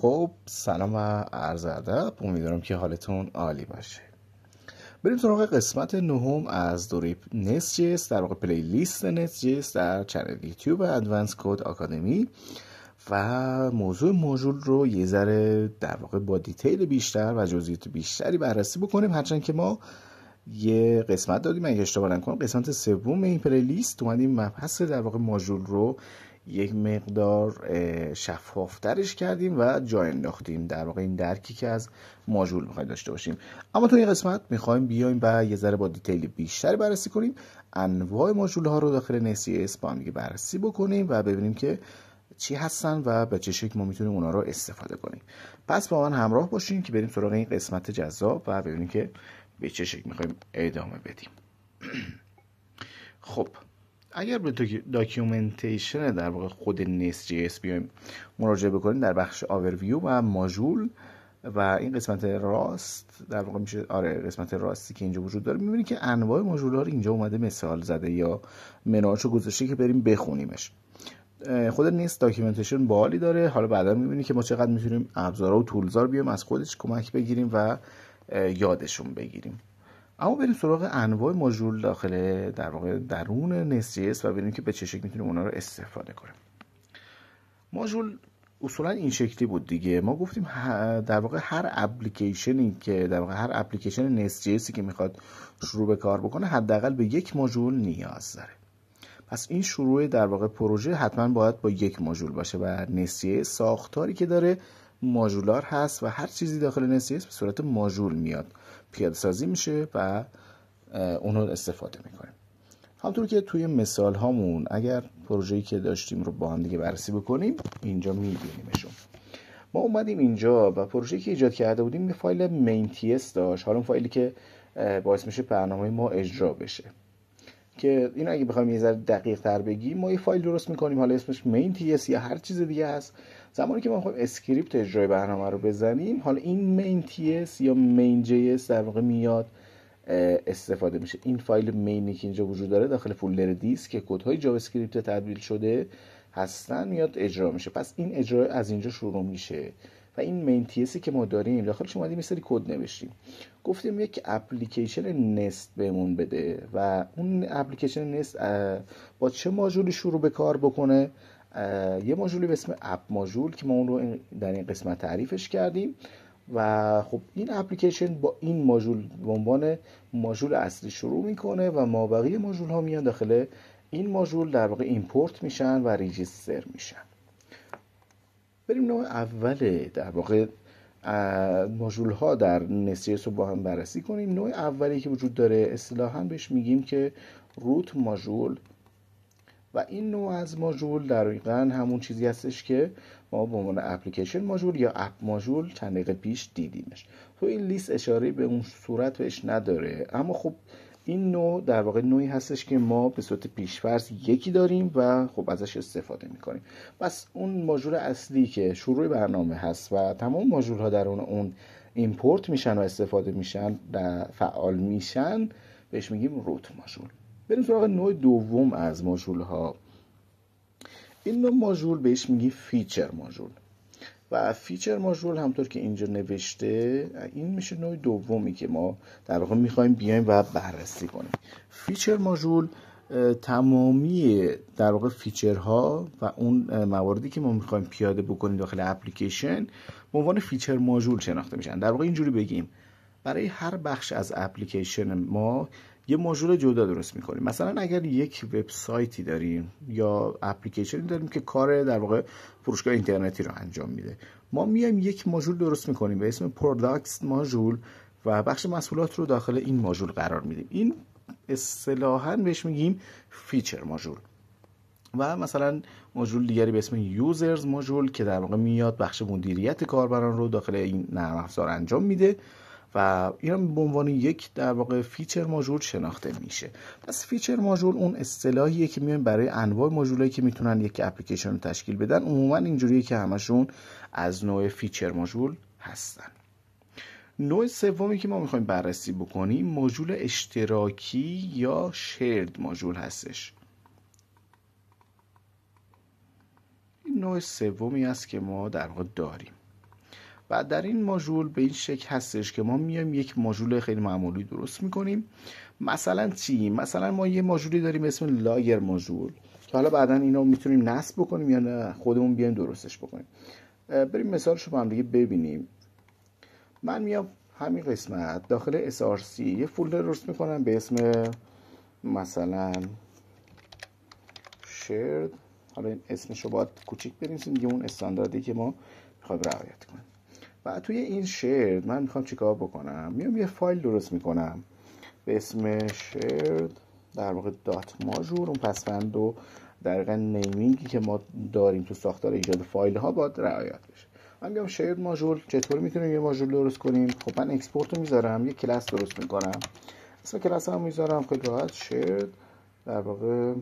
خب سلام و عرض ادب. امیدوارم که حالتون عالی باشه. بریم سراغ قسمت نهم از دوره نست.js، در واقع پلی لیست نست.js در چنل یوتیوب ادوانس کد آکادمی و موضوع ماژول رو یه ذره در واقع با دیتیل بیشتر و جزئیات بیشتری بررسی بکنیم. هرچند که ما یه قسمت دادیم، اگه اشتباه نکنم قسمت سوم این پلی لیست اومدیم مبحث در واقع ماژول رو یک مقدار شفافترش کردیم و جا انداختیم، در واقع این درکی که از ماژول میخوایم داشته باشیم. اما تو این قسمت میخوایم بیایم و یه ذره با دیتیل بیشتری بررسی کنیم، انواع ماژول ها رو داخل نست.js با هم دیگه بررسی بکنیم و ببینیم که چی هستن و به چه شکل ما میتونیم اونا رو استفاده کنیم. پس با من همراه باشین که بریم سراغ این قسمت جذاب و ببینیم که به چه شکل میخوایم ادامه بدیم. خب اگر به داکیومنتیشن در واقع خود نست.js بیایم مراجعه بکنیم در بخش آورویو و ماژول و این قسمت راست در واقع میشه قسمت راستی که اینجا وجود داره، میبینید که انواع ماژول ها رو اینجا اومده مثال زده یا منوهاشو گذاشته که بریم بخونیمش. خود نست داکیومنتیشن باحالی داره. حالا بعدا میبینید که ما چقدر میتونیم ابزارها و تولزار بیایم از خودش کمک بگیریم و یادشون بگیریم. اما بریم سراغ انواع ماژول داخل در واقع درون نست.js و ببینیم که به چه شکلی میتونیم اونا رو استفاده کنیم. ماژول اصولا این شکلی بود دیگه. ما گفتیم در واقع هر اپلیکیشنی که در واقع هر اپلیکیشن نست.js که میخواد شروع به کار بکنه حداقل به یک ماژول نیاز داره. پس این شروع در واقع پروژه حتما باید با یک ماژول باشه و نست.js ساختاری که داره ماژولار هست و هر چیزی داخل نست.js به صورت ماژول میاد پیاده سازی میشه و اونو استفاده میکنیم. همونطور که توی مثال هامون اگر پروژه‌ای که داشتیم رو با هم دیگه بررسی بکنیم اینجا میبینیمشون. ما اومدیم اینجا و پروژه‌ای که ایجاد کرده بودیم یه فایل main.ts داشت. حالا اون فایلی که باعث میشه برنامه ما اجرا بشه، که این اگه بخوایم یه ذره دقیق تر بگیم ما یه فایل درست میکنیم، حالا اسمش main.ts یا هر چیز دیگه هست. زمانی که ما میخوایم اسکریپت اجرای برنامه رو بزنیم، حالا این main.ts یا main.js در واقع میاد استفاده میشه. این فایل مینی که اینجا وجود داره داخل فولدر دیسک که کدهای جاوا اسکریپت تبدیل شده هستن میاد اجرا میشه. پس این اجرا از اینجا شروع میشه و این مین تیسی که ما داریم داخلش اومدیم یه سری کد نوشتیم، گفتیم یک اپلیکیشن نست بهمون بده و اون اپلیکیشن نست با چه ماژولی شروع به کار بکنه. یه ماژولی به اسم اپ ماژول که ما اون رو در این قسمت تعریفش کردیم و خب این اپلیکیشن با این ماژول به عنوان ماژول اصلی شروع میکنه و مابقی ماژول ها میان داخل این ماژول در واقع ایمپورت میشن و ریجیستر میشن. بریم نوع اول در واقع ماژول ها در نست.js رو با هم بررسی کنیم. نوع اولی که وجود داره اصطلاحاً بهش میگیم که روت ماژول و این نوع از ماژول دقیقاً همون چیزی هستش که ما به عنوان اپلیکیشن ماژول یا اپ ماژول چند دقیقه پیش دیدیمش. تو این لیست اشاره به اون صورت بهش نداره، اما خب این نوع در واقع نوعی هستش که ما به صورت پیش‌فرض یکی داریم و خب ازش استفاده میکنیم. پس اون ماژول اصلی که شروع برنامه هست و تمام ماژول ها در اون ایمپورت میشن و استفاده میشن و فعال میشن بهش میگیم روت ماژول. بریم سراغ نوع دوم از ماژول ها. این نوع ماژول بهش میگیم فیچر ماژول و فیچر ماژول همونطور که اینجا نوشته این میشه نوع دومی که ما در واقع میخوایم بیایم و بررسی کنیم. فیچر ماژول تمامی در واقع فیچرها و اون مواردی که ما میخوایم پیاده بکنیم داخل اپلیکیشن به عنوان فیچر ماژول شناخته میشن. در واقع اینجوری بگیم برای هر بخش از اپلیکیشن ما یه ماژول جدا درست میکنیم. مثلا اگر یک وبسایتی داریم یا اپلیکیشنی داریم که کار در واقع فروشگاه اینترنتی رو انجام میده، ما میایم یک ماژول درست میکنیم به اسم پروداکتس ماژول و بخش محصولات رو داخل این ماژول قرار میدیم. این اصطلاحاً بهش میگیم فیچر ماژول. و مثلا ماژول دیگری به اسم یوزرز ماژول که در واقع میاد بخش مدیریت کاربران رو داخل این نرم افزار انجام میده و این به عنوان یک در واقع فیچر ماژول شناخته میشه. پس فیچر ماژول اون اصطلاحیه که میایم برای انواع ماژولایی که میتونن یک اپلیکیشن رو تشکیل بدن. عموما اینجوریه که همشون از نوع فیچر ماژول هستن. نوع سومی که ما میخوایم بررسی بکنیم ماژول اشتراکی یا شیرد ماژول هستش. این نوع سومی است که ما در واقع داریم. و در این ماژول به این شکل هستش که ما میایم یک ماژول خیلی معمولی درست میکنیم. مثلا چی؟ مثلا ما یه ماژولی داریم اسم لایر ماژول که حالا بعدا اینو میتونیم نصب بکنیم یا نه خودمون بیایم درستش بکنیم. بریم مثالش رو با هم دیگه ببینیم. من میام همین قسمت داخل src یه فولدر درست میکنم به اسم مثلا shared. حالا این اسمش رو باید کوچیک بنویسیم دیگه، اون استانداردی که ما میخوایم رعایت کنیم. و توی این shared من میخوام چیکار بکنم؟ میام یه فایل درست میکنم به اسم shared در واقع دات ماژول. اون پسوند و در واقع نیمینگی که ما داریم تو ساختار ایجاد فایل ها باید رعایت بشه. من میام shared ماژول. چطوری میتونیم یه ماژول درست کنیم؟ خب من اکسپورت رو میذارم، یه کلاس درست میکنم، اسم کلاس هم میذارم خیلی راحت shared در واقع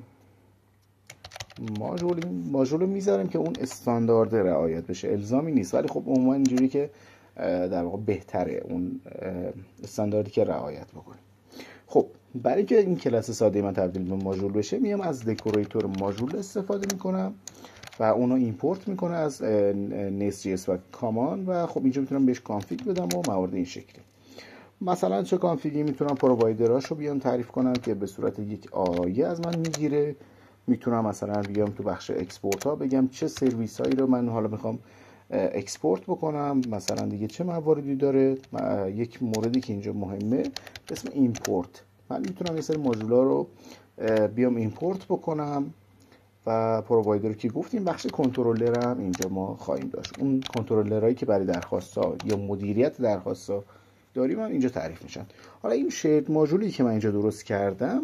ماژول رو میذارم که اون استاندارد رعایت بشه، الزامی نیست ولی خب عموما اینجوری که در واقع بهتره اون استانداردی که رعایت بکنیم. خب برای اینکه این کلاس ساده من تبدیل به ماژول بشه میام از دکوریتور ماژول استفاده میکنم و اونو ایمپورت میکنه از Nest.js و کامان و خب اینجا میتونم بهش کانفیگ بدم و موارد این شکلی. مثلا چه کانفیگی میتونم پرووایدراشو بیام تعریف کنم که به صورت یک آیه از من میگیره. میتونم مثلا بیام تو بخش اکسپورت ها بگم چه سرویس هایی رو من حالا میخوام اکسپورت بکنم، مثلا دیگه چه مواردی داره. یک موردی که اینجا مهمه اسم ایمپورت. من میتونم یه سری ماژولا رو بیام ایمپورت بکنم و پرووایدر که گفتیم بخش کنترلر هم اینجا ما خواهیم داشت. اون کنترلرهایی که برای درخواست‌ها یا مدیریت درخواست‌ها داریم هم اینجا تعریف میشن. حالا این شید ماژولی که من اینجا درست کردم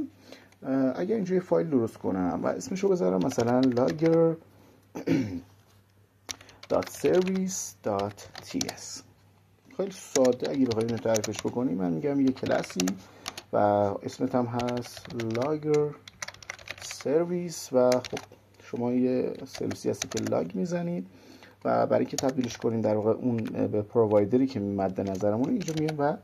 اگر اینجا یه فایل درست کنم و اسمش رو بذارم مثلا lager.service.ts، خیلی ساده اگه بخوایم تعریفش بکنیم من میگم یه کلاسی و اسمت هم هست lager service و خب شما یه سرویسی هستی که لاگ میزنید و برای که تبدیلش کنیم در واقع اون به پرووایدری که مد نظرمون اینجا میایم و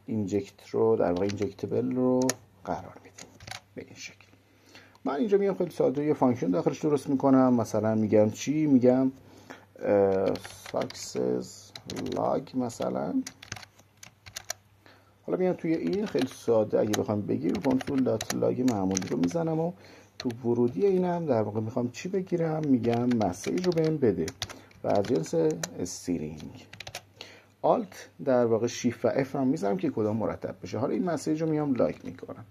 اینجکت رو در واقع اینجکتبل رو قرار میدیم به این شکل. من اینجا میام خیلی ساده یه فانکشن داخلش درست میکنم. مثلا میگم چی؟ میگم success log مثلا. حالا میام توی این خیلی ساده اگه بخوام بگیم console.log معمولی رو میزنم و تو ورودی اینم در واقع میخوام چی بگیرم؟ میگم مسیج رو بهم بده و از جنس استرینگ. آلت در واقع شیفت و اف هم میذارم که کدام مرتب بشه. حالا این مسیج رو میام لاگ میکنم.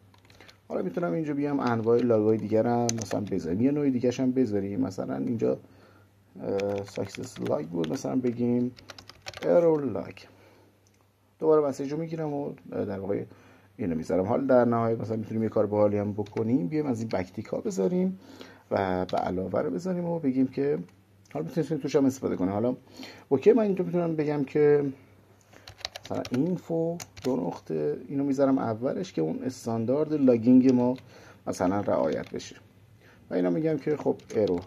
حالا میتونم اینجا بیام انواع لاگ‌های دیگر هم مثلا بذاریم، یه نوع دیگه هم بذاریم. مثلا اینجا ساکسس لاگ بود، مثلا بگیم ایرور لاگ. دوباره مسیج رو میگیرم و در واقع اینو میذارم. حالا در نهایت مثلا میتونیم یه کار باحالی هم بکنیم، بیایم از این بکتیک ها بذاریم و به علاوه رو بذاریم و بگیم که حالا میتونیم توش هم استفاده کنیم. حالا اوکی من اینجا میتونم بگم که مثلا اینفو دو نقطه اینو میذارم اولش که اون استاندارد لاگینگ ما مثلا رعایت بشه و اینا میگم که خب ایرو.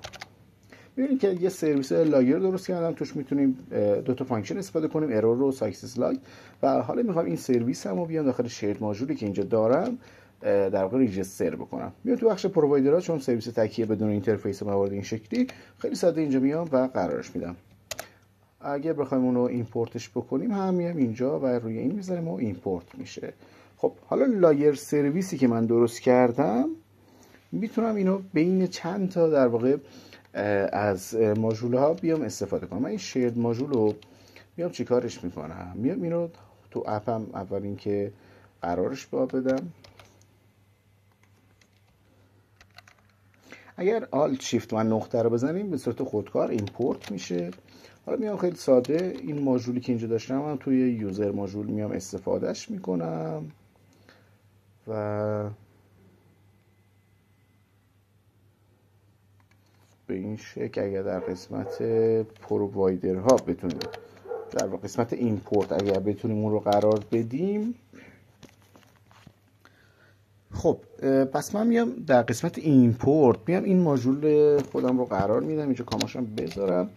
میبینید که یه سرویس لاگر درست کردم، توش میتونیم دو تا فانکشن استفاده کنیم، ایرور رو ساکسس لاگ. و حالا میخوام این سرویس همو بیام داخل شیرد ماژولی که اینجا دارم در واقع ریجستر بکنم. میام تو بخش پرووایدرها، چون سرویس تکیه بدون اینترفیس و موارد این شکلی خیلی ساده اینجا میام و قرارش میدم. اگه بخوایم اونو ایمپورتش بکنیم هم میام اینجا و روی این میذاریم و ایمپورت میشه. خب حالا لایر سرویسی که من درست کردم میتونم اینو بین چند تا در واقع از ماژول ها بیام استفاده کنم. من این شیرد ماژول رو میام چیکارش میکنم؟ میام اینو تو اپم اول اینکه قرارش بدم. اگر آلت شیفت و نقطه رو بزنیم به صورت خودکار ایمپورت میشه. حالا میام خیلی ساده این ماژولی که اینجا داشتم من توی یوزر ماژول میام استفادهش میکنم و به این شکل اگر در قسمت پرووایدرها بتونیم در قسمت ایمپورت اگر بتونیم اون رو قرار بدیم. خب پس من میام در قسمت ایمپورت میام این ماژول خودم رو قرار میدم، اینجا کاماشم بذارم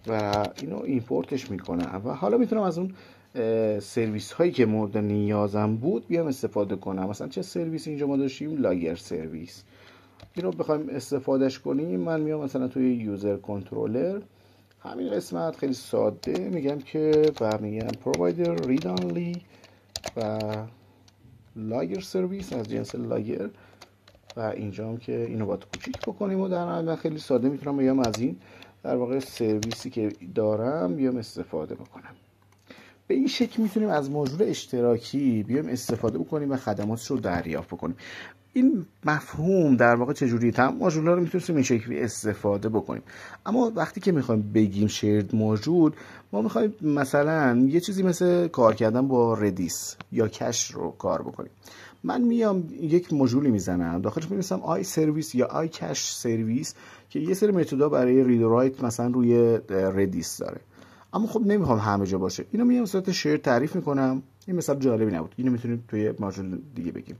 و اینو ایمپورتش میکنم و حالا میتونم از اون سرویس هایی که مورد نیازم بود بیام استفاده کنم. مثلا چه سرویس اینجا ما داشتیم؟ لاگر سرویس. اینو بخوایم استفادهش کنیم من میام مثلا توی یوزر کنترلر همین قسمت خیلی ساده میگم که و میگم provider read only و لاگر سرویس از جنس لاگر و اینجا هم که اینو باید کوچیک بکنیم و در من خیلی ساده میتونم بگم از این در واقع سرویسی که دارم بیام استفاده بکنم. به این شکل میتونیم از ماژول اشتراکی بیام استفاده بکنیم و خدماتش رو دریافت بکنیم. این مفهوم در واقع چجوریه؟ تمام ماژول‌ها رو میتونیم این شکلی استفاده بکنیم، اما وقتی که میخوایم بگیم شیرد ماژول، ما میخوایم مثلا یه چیزی مثل کار کردن با ردیس یا کش رو کار بکنیم. من میام یک ماژولی میزنم، داخلش می‌نویسم آی سرویس یا آی کش سرویس که یه سری متدا برای رید و رایت مثلا روی ردیس داره، اما خب نمیخوام همه جا باشه. اینو میام صورت شیر تعریف میکنم. این مثال جالبی نبود، اینو میتونیم توی ماژول دیگه بگیم.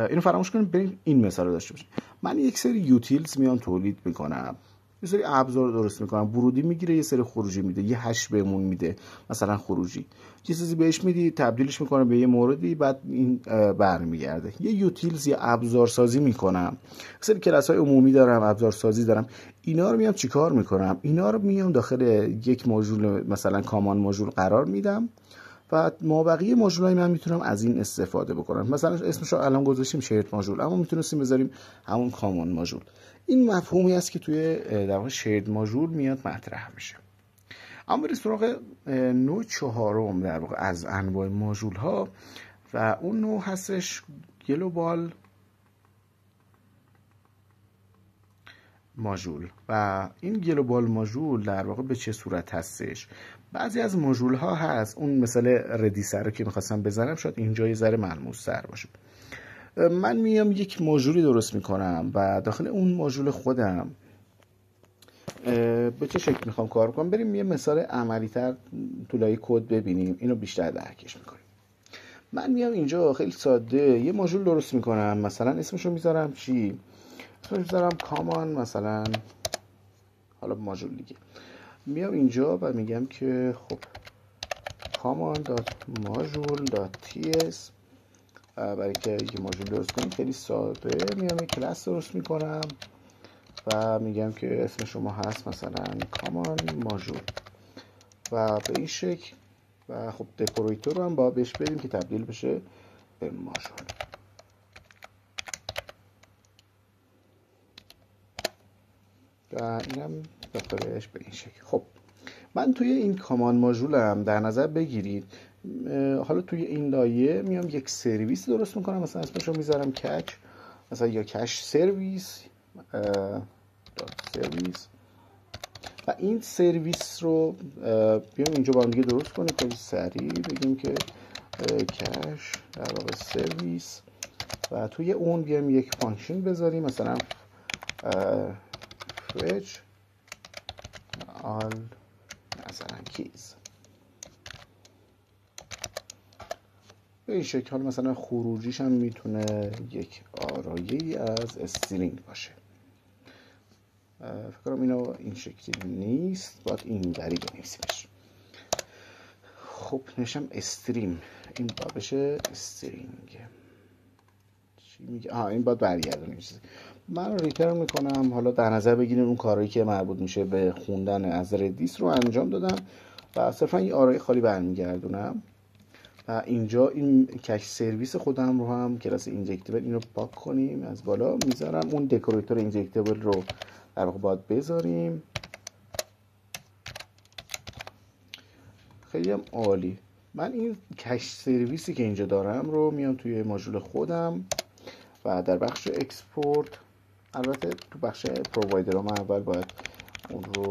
اینو فراموش کنیم، بریم این مثال رو داشته باشیم. من یک سری یوتیلز میام تولید میکنم، یه سری ابزار درست میکنم، ورودی میگیره، یه سری خروجی میده، یه هش بهمون میده مثلا خروجی، یه چیزی بهش میدی تبدیلش میکنه به یه موردی، بعد این برمیگرده. یه یوتیلز یا ابزار سازی میکنم، سری کلاس های عمومی دارم، ابزار سازی دارم. اینا رو میام چیکار میکنم؟ اینا رو میام داخل یک ماژول مثلا کامان ماژول قرار میدم و مابقی ماژولای من میتونم از این استفاده بکنم. مثلا اسمش رو الان گذاشتیم شیرد ماژول، اما میتونستیم بذاریم همون کامون ماژول. این مفهومی است که توی در واقع شیرد ماژول میاد مطرح میشه. اما بریم سراغ نوع چهارم در واقع از انواع ماژول ها و اون نوع هستش گلوبال ماژول. و این گلوبال ماژول در واقع به چه صورت هستش؟ بعضی از ماژول ها هست، اون مثال ردیسر رو که میخواستم بزنم شاید اینجا یه ذره ملموس تر باشه. من میام یک ماژولی درست میکنم و داخل اون ماژول خودم به چه شکل میخوام کار کنم. بریم یه مثال عملی تر تو لایه کد ببینیم، اینو بیشتر درکش میکنیم. من میام اینجا خیلی ساده یه ماژول درست میکنم، مثلا اسمشو میذارم چی؟ اسمشو میذارم کامان مثلا، حالا ماژول دیگه. میام اینجا و میگم که خب common.module.ts برای که یه ماژول درست کنیم خیلی ساده میام یک کلاس درست میکنم و میگم که اسم شما هست مثلا common ماژول و به این شکل. و خب دکوریتور رو هم باید بهش بدیم که تبدیل بشه به ماژول. و اینم داخلش به این شکل. خب من توی این کامان ماژولم در نظر بگیرید، حالا توی این لایه میام یک سرویس درست میکنم، مثلا اسمش رو میذارم کک مثلا یا کش سرویس سرویس و این سرویس رو بیام اینجا با هم دیگه درست کنیم خیلی سریع. بگیم که کش در واقع سرویس و توی اون بیام یک فانکشن بذاریم مثلا fetch all مثلا کیز. به این شکل مثلا خروجیش هم میتونه یک آرایه‌ای از استرینگ باشه. فکر کنم اینو این شکلی نیست، باید این وری بنویسیمش. خب نشم استریم، این باید بشه استرینگ. چی میگه؟ این باید برگردونیم چیزی. من ریترن میکنم. حالا در نظر بگیریم اون کارهایی که مربوط میشه به خوندن از ردیس رو انجام دادم و صرفا یه آرای خالی برمیگردونم. و اینجا این کش سرویس خودم رو هم کلاس اینجکتیبل اینو پاک کنیم، از بالا میذارم. اون دکوریتور اینجکتیبل رو در واقع باید بذاریم. خیلی هم عالی. من این کش سرویسی که اینجا دارم رو میام توی ماژول خودم و در بخش اکسپورت، البته تو بخش پرووایدر من اول باید اون رو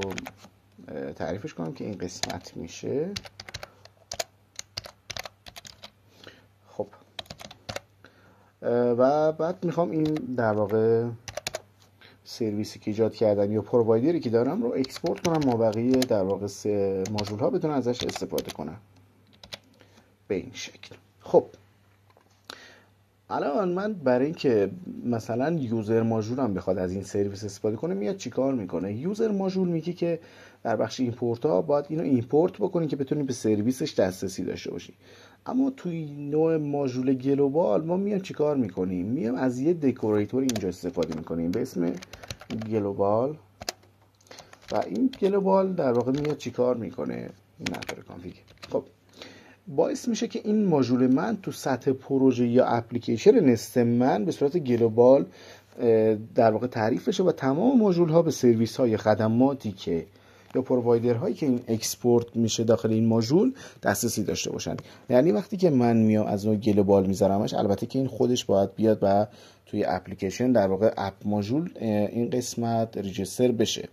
تعریفش کنم که این قسمت میشه. خب و بعد میخوام این در واقع سرویسی که ایجاد کردم یا پرووایدری که دارم رو اکسپورت کنم، مابقی در واقع ماژول ها بتونن ازش استفاده کنم به این شکل. خب الان من برای اینکه مثلا یوزر ماژولم بخواد از این سرویس استفاده کنه میاد چیکار میکنه؟ یوزر ماژول میگه که در بخش ایمپورت ها باید اینو ایمپورت بکنی که بتونی به سرویسش دسترسی داشته باشی. اما توی نوع ماژول گلوبال ما میام چیکار میکنیم؟ میام از یه دکوریتور اینجا استفاده میکنیم به اسم گلوبال و این گلوبال در واقع میاد چیکار میکنه؟ نداره کانفیگ. خب باعث میشه که این ماژول من تو سطح پروژه یا اپلیکیشن نست من به صورت گلوبال در واقع تعریف بشه و تمام ماژول ها به سرویس های خدماتی که یا پرووایدر هایی که این اکسپورت میشه داخل این ماژول دسترسی داشته باشن. یعنی وقتی که من میام از نوع گلوبال میذارمش، البته که این خودش باید بیاد و توی اپلیکیشن در واقع اپ ماژول این قسمت ریجستر بشه،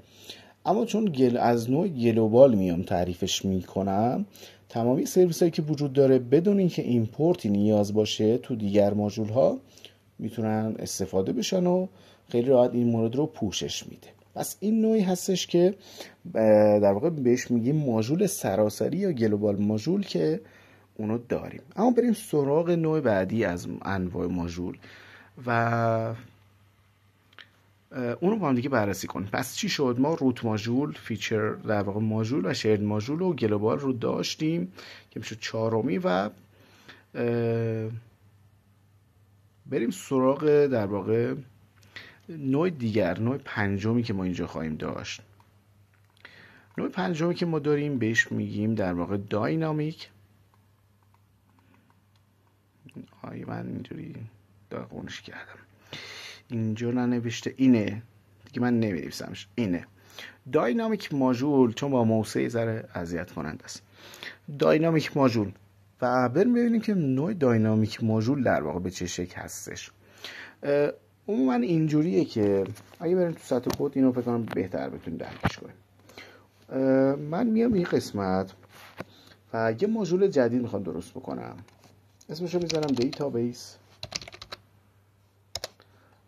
اما چون از نوع گلوبال میام تعریفش میکنم، تمامی سرویس هایی که وجود داره بدون اینکه ایمپورتی نیاز باشه تو دیگر ماژول ها میتونن استفاده بشن و خیلی راحت این مورد رو پوشش میده. پس این نوعی هستش که در واقع بهش میگیم ماژول سراسری یا گلوبال ماژول که اونو داریم. اما بریم سراغ نوع بعدی از انواع ماژول و اونو با هم دیگه بررسی کنیم. پس چی شد؟ ما روت ماژول، فیچر در واقع ماژول و شیرد ماژول و گلوبال رو داشتیم که میشه چهارمی و بریم سراغ در واقع نوع دیگر، نوع پنجمی که ما اینجا خواهیم داشت. نوع پنجمی که ما داریم بهش میگیم در واقع داینامیک. من اینجوری داغونش کردم، اینجا ننوشته، اینه دیگه، من نمی‌نویسمش، اینه داینامیک ماژول، چون با موسه ذره اذیت کننده است. داینامیک ماژول و بریم ببینیم که نوع داینامیک ماژول در واقع به چه شکل هستش. عموما اینجوریه که اگه بریم تو سطح کد اینو فکر کنم بهتر بتونیم درکش کنیم. من میام این قسمت و یه ماژول جدید میخوام درست بکنم، اسمشو میذارم دیتابیس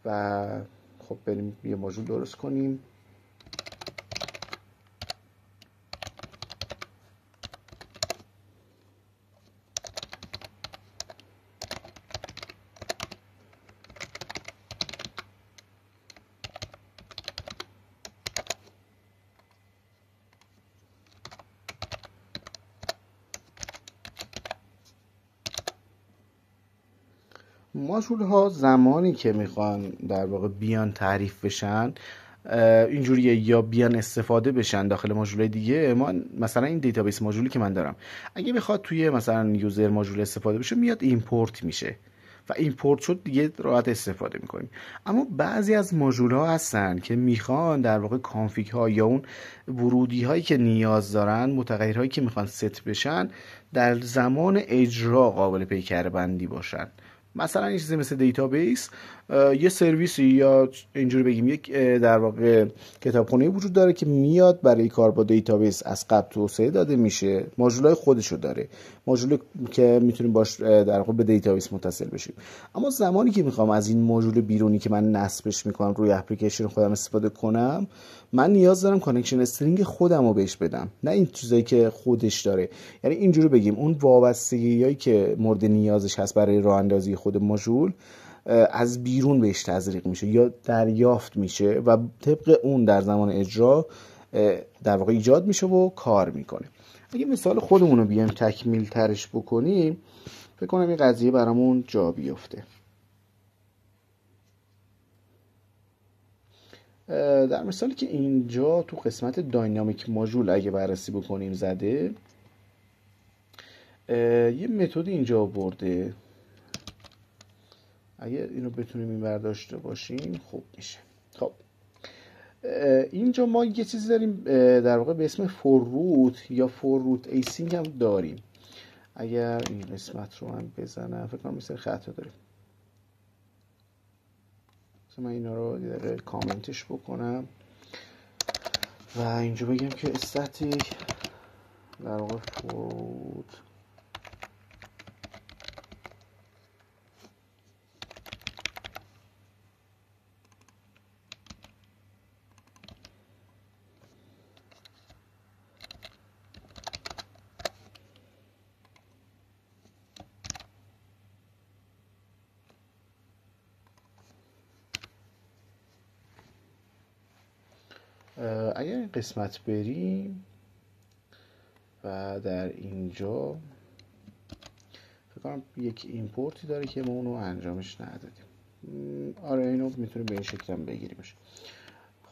و خب بریم یه ماژول درست کنیم. ماژول ها زمانی که میخوان در واقع بیان تعریف بشن اینجوریه، یا بیان استفاده بشن داخل ماژول دیگه. ما مثلا این دیتابیس ماژولی که من دارم اگه بخواد توی مثلا یوزر ماژول استفاده بشه میاد ایمپورت میشه و ایمپورت شد دیگه راحت استفاده میکنیم. اما بعضی از ماژول ها هستن که میخوان در واقع کانفیگ ها یا اون ورودی هایی که نیاز دارن، متغیرهایی که میخوان ست بشن، در زمان اجرا قابل پیکر بندی باشن. مثلا یه چیزی مثل دیتابیس، یه سرویسی یا اینجوری بگیم یک در واقع کتابخونه وجود داره که میاد برای کار با دیتابیس از قبل توسعه داده میشه، ماژولای خودشو داره، ماژولی که میتونیم باش در واقع به دیتابیس متصل بشیم. اما زمانی که میخوام از این ماژول بیرونی که من نصبش میکنم روی اپلیکیشن خودم استفاده کنم، من نیاز دارم کانکشن استرینگ خودم رو بهش بدم، نه این چیزایی که خودش داره. یعنی اینجوری بگیم اون وابستگیایی که مورد نیازش هست برای راه اندازی خود ماژول از بیرون بهش تزریق میشه یا دریافت میشه و طبق اون در زمان اجرا در واقع ایجاد میشه و کار میکنه. اگه مثال خودمون رو بیایم تکمیل ترش بکنیم، فکر کنم این قضیه برامون جا بیفته. در مثالی که اینجا تو قسمت داینامیک ماژول اگه بررسی بکنیم زده، یه متد اینجا برده، اگه اینو بتونیم این برداشته باشیم خوب میشه. خب اینجا ما یه چیزی داریم در واقع به اسم فور روت یا فور روت ایسینگ هم داریم. اگر این قسمت رو من بزنم فکر کنم مثل خطا داریم، من اینا رو یه دقیقه کامنتش بکنم و اینجا بگم که استاتیک در واقع فور روت اگر این قسمت بریم و در اینجا فکر کنم یک ایمپورتی داره که ما اونو انجامش ندادیم. آره اینو میتونیم به این شکل هم بگیریمش.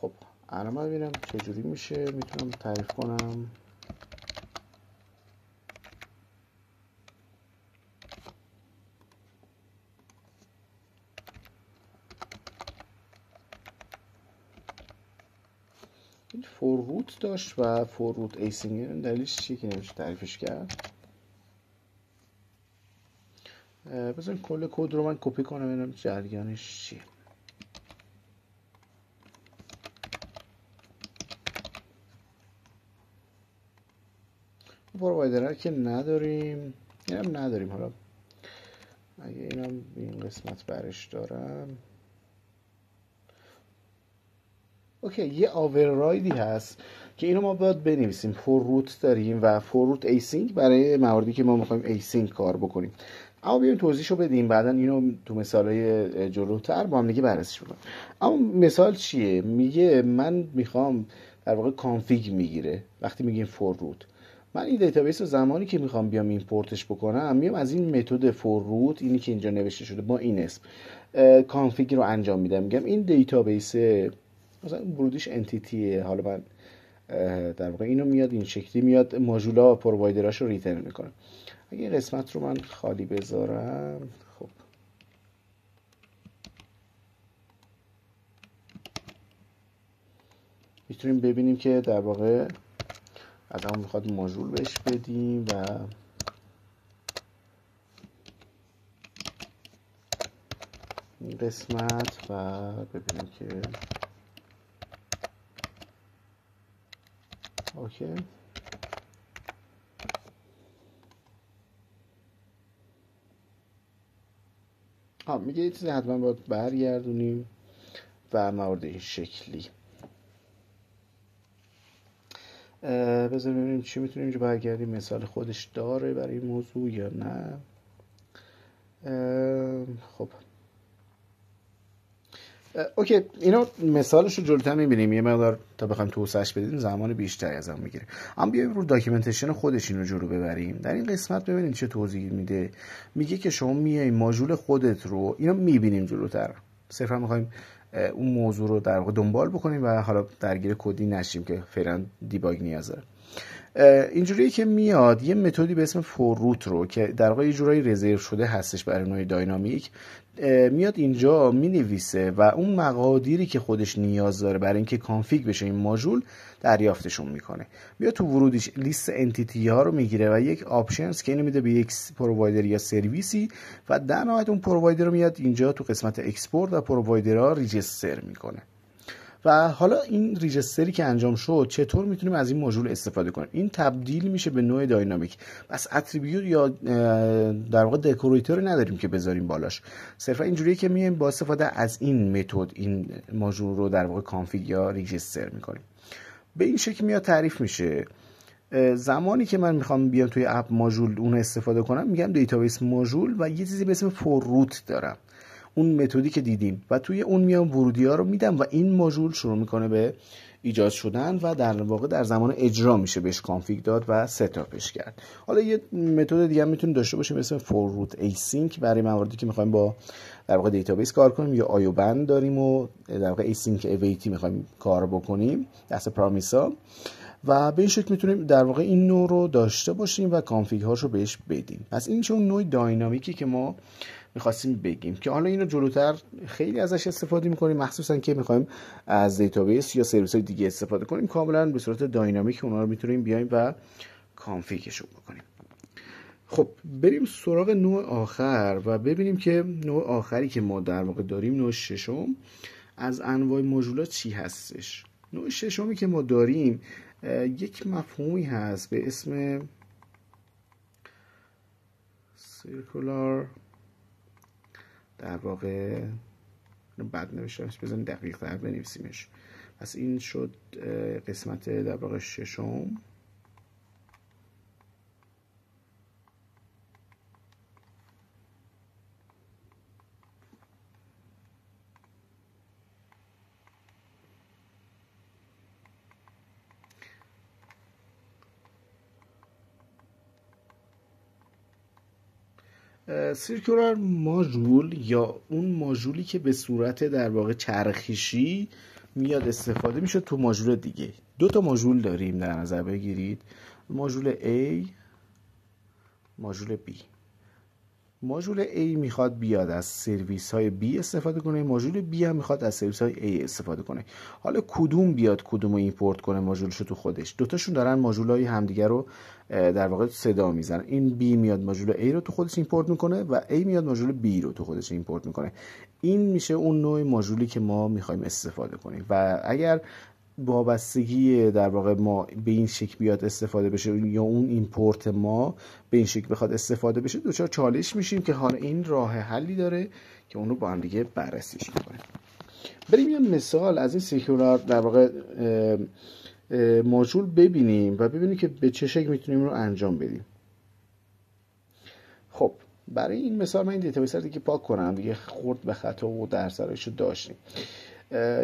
خب الان من ببینم چجوری میشه میتونم تعریف کنم. این فور روت داشت و فور روت ایسینگ دلیلش چیه که نمیشه تعریفش کرد؟ بذارین کل کد رو من کپی کنم ببینم جریانش چیه. پرووایدر که نداریم، اینم نداریم. حالا اگه اینم این قسمت برش دارم، اوکی، یه آوررایدی هست که اینو ما باید بنویسیم. فور روت داریم و فور روت ایسینگ برای مواردی که ما میخوایم ایسینگ کار بکنیم. اما بیایم توضیحشو بدیم، بعدا اینو تو مثالای جلوتر با هم دیگه بررسیش بکنیم. اما مثال چیه؟ میگه من میخوام در واقع کانفیگ میگیره. وقتی میگیم فور روت، من این دیتابیس رو زمانی که میخوام بیام ایمپورتش بکنم، میام از این متد فور روت، اینی که اینجا نوشته شده با این اسم، کانفیگ رو انجام میدم. میگم این دیتابیس مثلا ورودیش انتیتیه، حالا من در واقع اینو میاد این شکلی میاد ماژولا پرووایدراش رو ریترن میکنه. اگه این قسمت رو من خالی بذارم، خب میتونیم ببینیم که در واقع از همون میخواد ماژول بهش بدیم و این قسمت و ببینیم که اوکی. میگه یه چیزی حتما باید برگردونیم و موارد این شکلی. بذاریم ببینیم چی میتونیم اینجا برگردیم. مثال خودش داره برای این موضوع یا نه؟ خب اوکی، اینو مثالش رو جلوتر میبینیم. یه مقدار تا بخوایم توسعهش بدیم زمان بیشتری ازم میگیره. اما بیایم رو داکیومنتیشن خودش این رو جلو ببریم. در این قسمت ببینید چه توضیح میده. میگه که شما میای ماژول خودت رو، اینو میبینیم جلوتر، صرفا میخوایم اون موضوع رو در واقع دنبال بکنیم و حالا درگیر کدی نشیم که فعلا دیباگ نیاز داره. اینجوریه که میاد یه متدی به اسم فور روت رو که در واقع یه جورایی رزرو شده هستش برای نوع داینامیک، میاد اینجا مینویسه و اون مقادیری که خودش نیاز داره برای اینکه کانفیگ بشه این ماژول دریافتشون میکنه. میاد تو ورودیش لیست انتیتی ها رو میگیره و یک آپشنز که اینو میده به یک پرووایدر یا سرویسی و در نهایت اون پرووایدر رو میاد اینجا تو قسمت اکسپورت و پرووایدرها ریجستر میکنه. و حالا این ریجستری که انجام شد چطور میتونیم از این ماژول استفاده کنیم؟ این تبدیل میشه به نوع داینامیک. بس اتریبیوت یا در واقع دکوریتور نداریم که بذاریم بالاش، صرفا اینجوریه که میایم با استفاده از این متد این ماژول رو در واقع کانفیگ یا ریجستر میکنیم. به این شکل میاد تعریف میشه. زمانی که من میخوام بیام توی اپ ماژول اون استفاده کنم، میگم دیتابیس ماژول و یه چیزی به اسم فور روت دارم، اون متدی که دیدیم، و توی اون میام ورودی ها رو میدم و این ماژول شروع میکنه به ایجاد شدن و در واقع در زمان اجرا میشه بهش کانفیگ داد و ستاپش کرد. حالا یه متد دیگه هم میتونیم داشته باشیم اسم فور روت ایسینک برای مواردی که میخوایم با در واقع دیتابیس کار کنیم، یا آیو بند داریم و در واقع ایسینک اویتی میخوایم کار بکنیم دست پرامیسا، و به این شکل میتونیم در واقع این نوع رو داشته باشیم و کانفیگ هاشو بهش بدیم. پس این چون نوع داینامیکی که ما میخواستیم بگیم که حالا اینو جلوتر خیلی ازش استفاده میکنیم، مخصوصا که میخوایم از دیتابیس یا سرویس های دیگه استفاده کنیم، کاملا به صورت داینامیک اونا رو میتونیم بیایم و کانفیگشون بکنیم. خب بریم سراغ نوع آخر و ببینیم که نوع آخری که ما در واقع داریم، نوع ششم از انواع ماژولات چی هستش. نوع ششمی که ما داریم یک مفهومی هست به اسم سیرکولار، در واقع بد نوشتمش، بزنیم دقیق تر بنویسیمش. پس این شد قسمت در واقع ششم. سیرکولار ماژول یا اون ماژولی که به صورت در واقع چرخشی میاد استفاده میشه تو ماژول دیگه. 2 تا ماژول داریم در نظر بگیرید، ماژول A، ماژول B. ماژول A میخواد بیاد از سرویس های B استفاده کنه، ماژول B هم میخواد از سرویس های A استفاده کنه. حالا کدوم بیاد کدوم رو ایمپورت کنه ماژولشو تو خودش؟ دوتاشون دارن ماژول های همدیگه رو در واقع صدا میزنن. این B میاد ماژول A رو تو خودش ایمپورت میکنه و A میاد ماژول B رو تو خودش ایمپورت میکنه. این میشه اون نوع ماژولی که ما میخوایم استفاده کنیم و اگر وابستگی در واقع ما به این شکل بیاد استفاده بشه یا اون ایمپورت ما به این شکل بخواد استفاده بشه، دچار چالش میشیم که حالا این راه حلی داره که اون رو با هم دیگه بررسیش کنیم. بریم یه مثال از این سیکولار در واقع ماژول ببینیم و ببینیم که به چه شکل میتونیم رو انجام بدیم. خب برای این مثال من این دیتابیس رو دیگه پاک کنم، دیگه خورد به خطا و درصدش رو داشتیم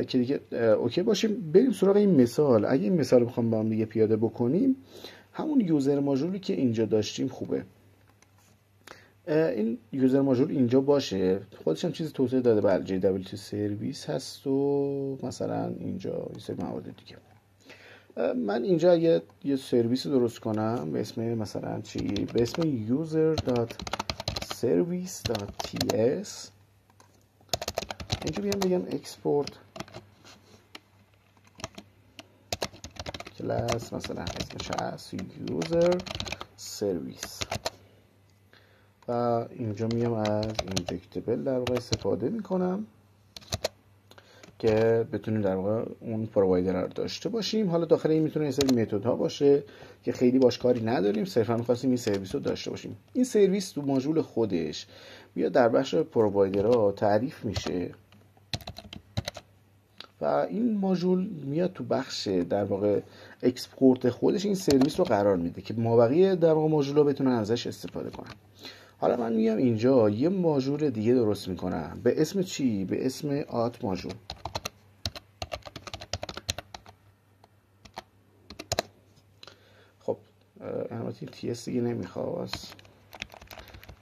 که دیگه اوکی باشیم. بریم سراغ این مثال. اگه این مثال رو بخوام با هم دیگه پیاده بکنیم، همون یوزر ماژولی که اینجا داشتیم خوبه. این یوزر ماژول اینجا باشه، خودش هم چیز توضیح داده، بله JWT سرویس هست و مثلا اینجا یه سری موارد دیگه. من اینجا یه سرویس درست کنم به اسم مثلا چی؟ به اسم user.service.ts. اینجا بگم export کلاس، مثلا اسمش هست user service و اینجا میام از اینجکتبل در واقع استفاده میکنم که بتونیم در واقع اون پرووایدر رو داشته باشیم. حالا داخل این میتونه یه سری متد ها باشه که خیلی باش کاری نداریم، صرفا می‌خواستیم این سرویس رو داشته باشیم. این سرویس تو ماژول خودش میاد در بخش پرووایدرها تعریف میشه و این ماژول میاد تو بخش در واقع اکسپورت خودش این سرویس رو قرار میده که مابقی در واقع ماژولا بتونن ازش استفاده کنن. حالا من میام اینجا یه ماژول دیگه درست میکنم به اسم چی؟ به اسم آت ماژول. خب البته تی اس دیگه نمیخواست،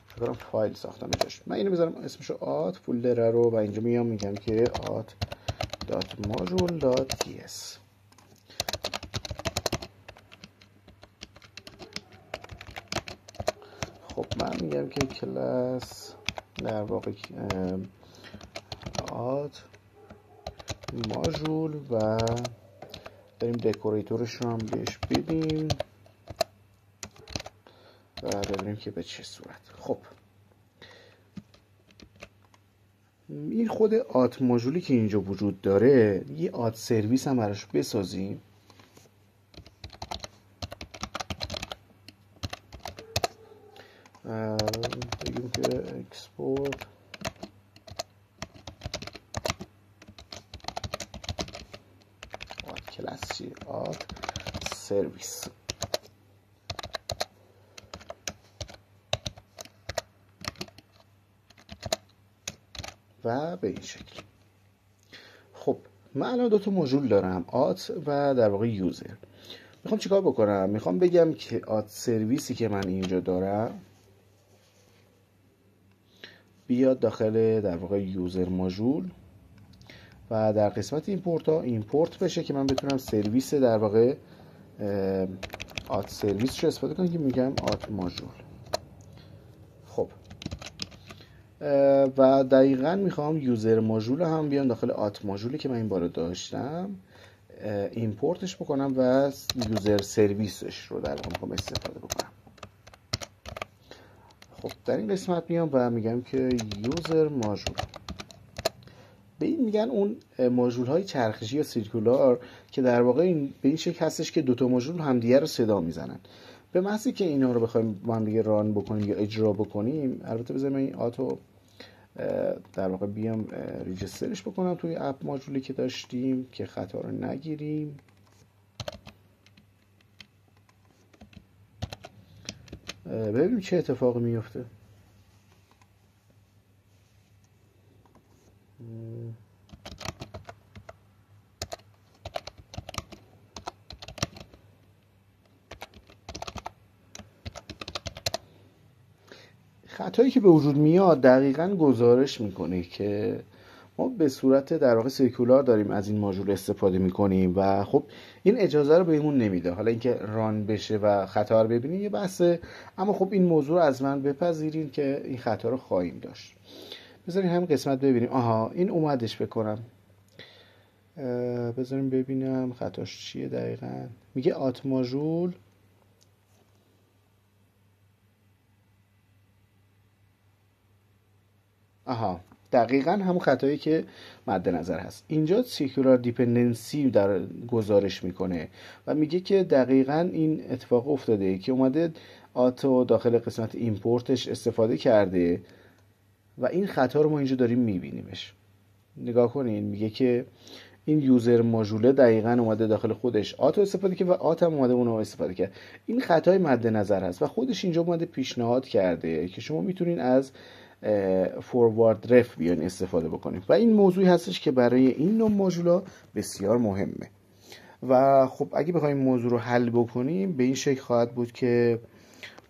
فکر کنم فایل ساختم جاش. من اینو میذارم اسمشو آت فولدر رو و اینجا میام میگم که آت .module.ts. خب من میگم که کلاس در واقع آد ماژول و بریم دکوریتورش رو هم بهش بدیم و ببینیم که به چه صورت. خب این خود آت ماژولی که اینجا وجود داره، یه آت سرویس هم براش بسازیم. بگیم که اکسپورت آت کلاس چی؟ آت سرویس و به این شکل. خب من الان 2 تا ماژول دارم، آت و در واقع یوزر. میخوام چیکار بکنم؟ میخوام بگم که آت سرویسی که من اینجا دارم بیاد داخل در واقع یوزر ماژول و در قسمت ایمپورت ها ایمپورت بشه که من بتونم سرویس در واقع آت سرویس رو استفاده کنم که میگم آت ماژول. خب و دقیقا میخوام یوزر ماژول هم بیام داخل آت ماژولی که من این بار داشتم ایمپورتش بکنم و یوزر سرویسش رو در واقع میخوام استفاده بکنم. خب در این قسمت میام و میگم که یوزر ماژول. به این میگن اون ماژول های چرخشی یا سیرکولار که در واقع به این شکل هستش که 2 تا ماژول همدیگه رو صدا میزنن. به محضی که اینا رو بخوایم با هم دیگه ران بکنیم یا اجرا بکنیم، البته بذاریم این آتو در واقع بیام ریجسترش بکنم توی اپ ماژولی که داشتیم که خطا رو نگیریم. ببینیم چه اتفاقی میفته. خطایی که به وجود میاد دقیقاً گزارش میکنه که ما به صورت در واقع سیرکولار داریم از این ماژول استفاده میکنیم و خب این اجازه رو بهمون نمیده. حالا اینکه ران بشه و خطا رو ببینید یه بحثه، اما خب این موضوع رو از من بپذیرین که این خطا رو خواهیم داشت. بذارین همین قسمت ببینیم. آها این اومدش بکنم، بذاریم ببینم خطاش چیه دقیقاً. میگه آت ماژول دقیقاً همون خطایی که مد نظر هست. اینجا سیکولار دیپندنسی در گزارش میکنه و میگه که دقیقاً این اتفاق افتاده که اومده آتو داخل قسمت ایمپورتش استفاده کرده و این خطا رو ما اینجا داریم میبینیمش. نگاه کنین، میگه که این یوزر ماژوله دقیقاً اومده داخل خودش آتو استفاده کرد و آت هم اومده اونو استفاده کرد. این خطای مد نظر هست و خودش اینجا اومده پیشنهاد کرده که شما میتونین از فوروارد رف بیان استفاده بکنیم و این موضوعی هستش که برای این نوع ماژولا بسیار مهمه. و خب اگه بخوایم موضوع رو حل بکنیم به این شکل خواهد بود که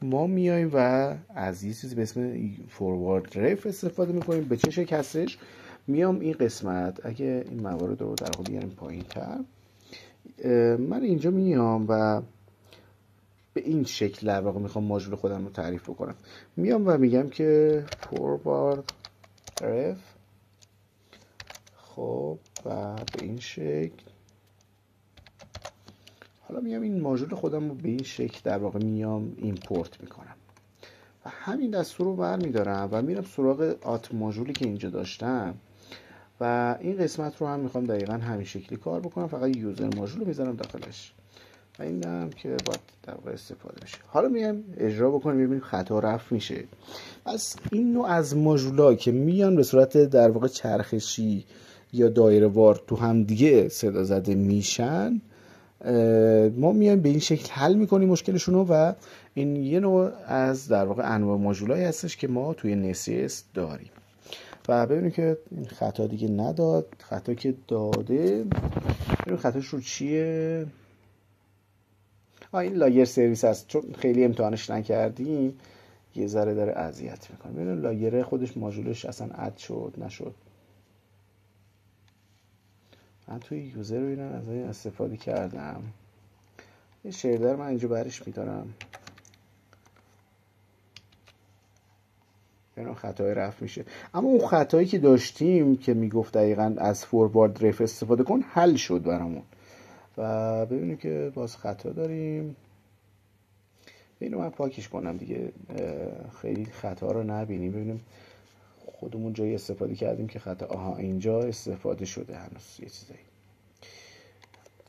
ما میایم و از یه چیزی به اسم فوروارد رف استفاده میکنیم. به چه شکل هستش؟ میام این قسمت، اگه این موارد رو در واقع بیاریم پایین تر، من اینجا میام و به این شکل در واقع میخوام ماژول خودم رو تعریف بکنم. میام و میگم که forward ref، خب و به این شکل. حالا میام این ماژول خودم رو به این شکل در واقع میام ایمپورت میکنم و همین دستور رو برمیدارم و میرم سراغ آت ماژولی که اینجا داشتم و این قسمت رو هم میخوام دقیقا همین شکلی کار بکنم، فقط یوزر ماژول رو میذارم داخلش و این هم که باید در واقع استفاده بشه. حالا میام اجرا بکنیم ببینیم خطا رفع میشه. پس این نوع از ماژولا که میان به صورت در واقع چرخشی یا دایره وار تو هم دیگه صدا زده میشن، ما میایم به این شکل حل میکنیم مشکلشون رو و این یه نوع از در واقع انواع ماژولایی هستش که ما توی Nest.js داریم. و ببینیم که این خطا دیگه نداد. خطا که داده ببینیم خطاش رو چیه. این لایر سرویس هست، چون خیلی امتحانش نکردیم یه ذره داره اذیت میکنه. ببینیم لایر خودش ماژولش اصلا اد شد نشد. من توی یوزر رو اینم از این استفاده کردم. یه شیردر من اینجا برش میدارم، ببینم خطای رفع میشه. اما اون خطایی که داشتیم که میگفت دقیقاً از فوروارد رف استفاده کن حل شد برامون. و ببینیم که باز خطا داریم. اینو من پاکش کنم دیگه، خیلی خطا رو نبینیم. ببینیم خودمون جایی استفاده کردیم که خطا اینجا استفاده شده هنوز یه چیزایی.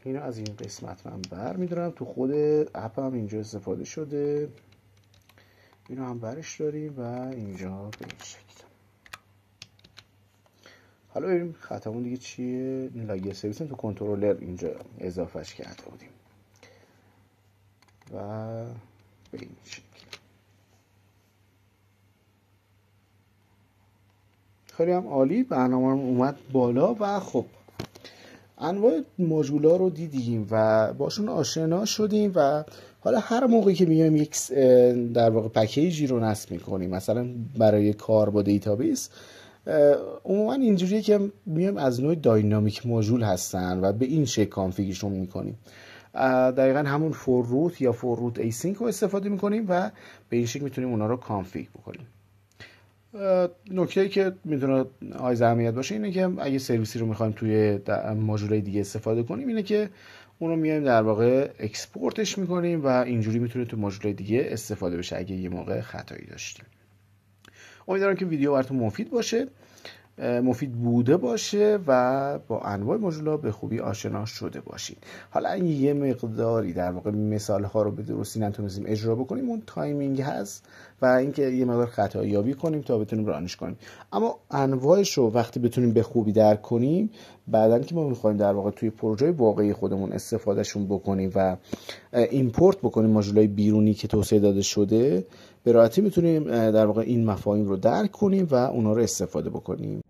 اینو از این قسمت من بر میدارم، تو خود اپ هم اینجا استفاده شده. اینو هم برش داریم و اینجا به این شکل. حالا ببینیم خطامون دیگه چیه. این لایر سرویس تو کنترلر اینجا اضافهش کرده بودیم و به این شکل. خیلی هم عالی، برنامه اومد بالا و خب انواع ماژولا رو دیدیم و باشون آشنا شدیم و حالا هر موقعی که میایم یک در واقع پکیجی رو نصب میکنیم، مثلا برای کار با دیتابیس، عموما اینجوریه که میایم از نوع داینامیک ماژول هستن و به این شکل کانفیگشن میکنیم. دقیقا همون فور روت یا فور روت ایسینک رو استفاده میکنیم و به این شکل میتونیم اونا رو کانفیگ بکنیم. نکته‌ای که میتونه های اهمیت باشه اینه که اگه سرویسی رو میخوایم توی ماژولای دیگه استفاده کنیم، اینه که اونو میایم در واقع اکسپورتش میکنیم و اینجوری میتونه تو ماژولای دیگه استفاده بشه اگه یه موقع خطایی داشتیم. امیدوارم که ویدیو براتون مفید بوده باشه و با انواع ماژولا به خوبی آشنا شده باشید. حالا اگه یه مقداری در واقع مثال ها رو به درستی نتونستیم اجرا بکنیم، اون تایمینگ هست و اینکه یه مقدار خطا یابی کنیم تا بتونیم رانش کنیم. اما انواعش رو وقتی بتونیم به خوبی درک کنیم، بعداً که ما می‌خوایم در واقع توی پروژه واقعی خودمون استفادهشون بکنیم و ایمپورت بکنیم ماژولای بیرونی که توسعه داده شده، به راحتی میتونیم در واقع این مفاهیم رو درک کنیم و اونا رو استفاده بکنیم.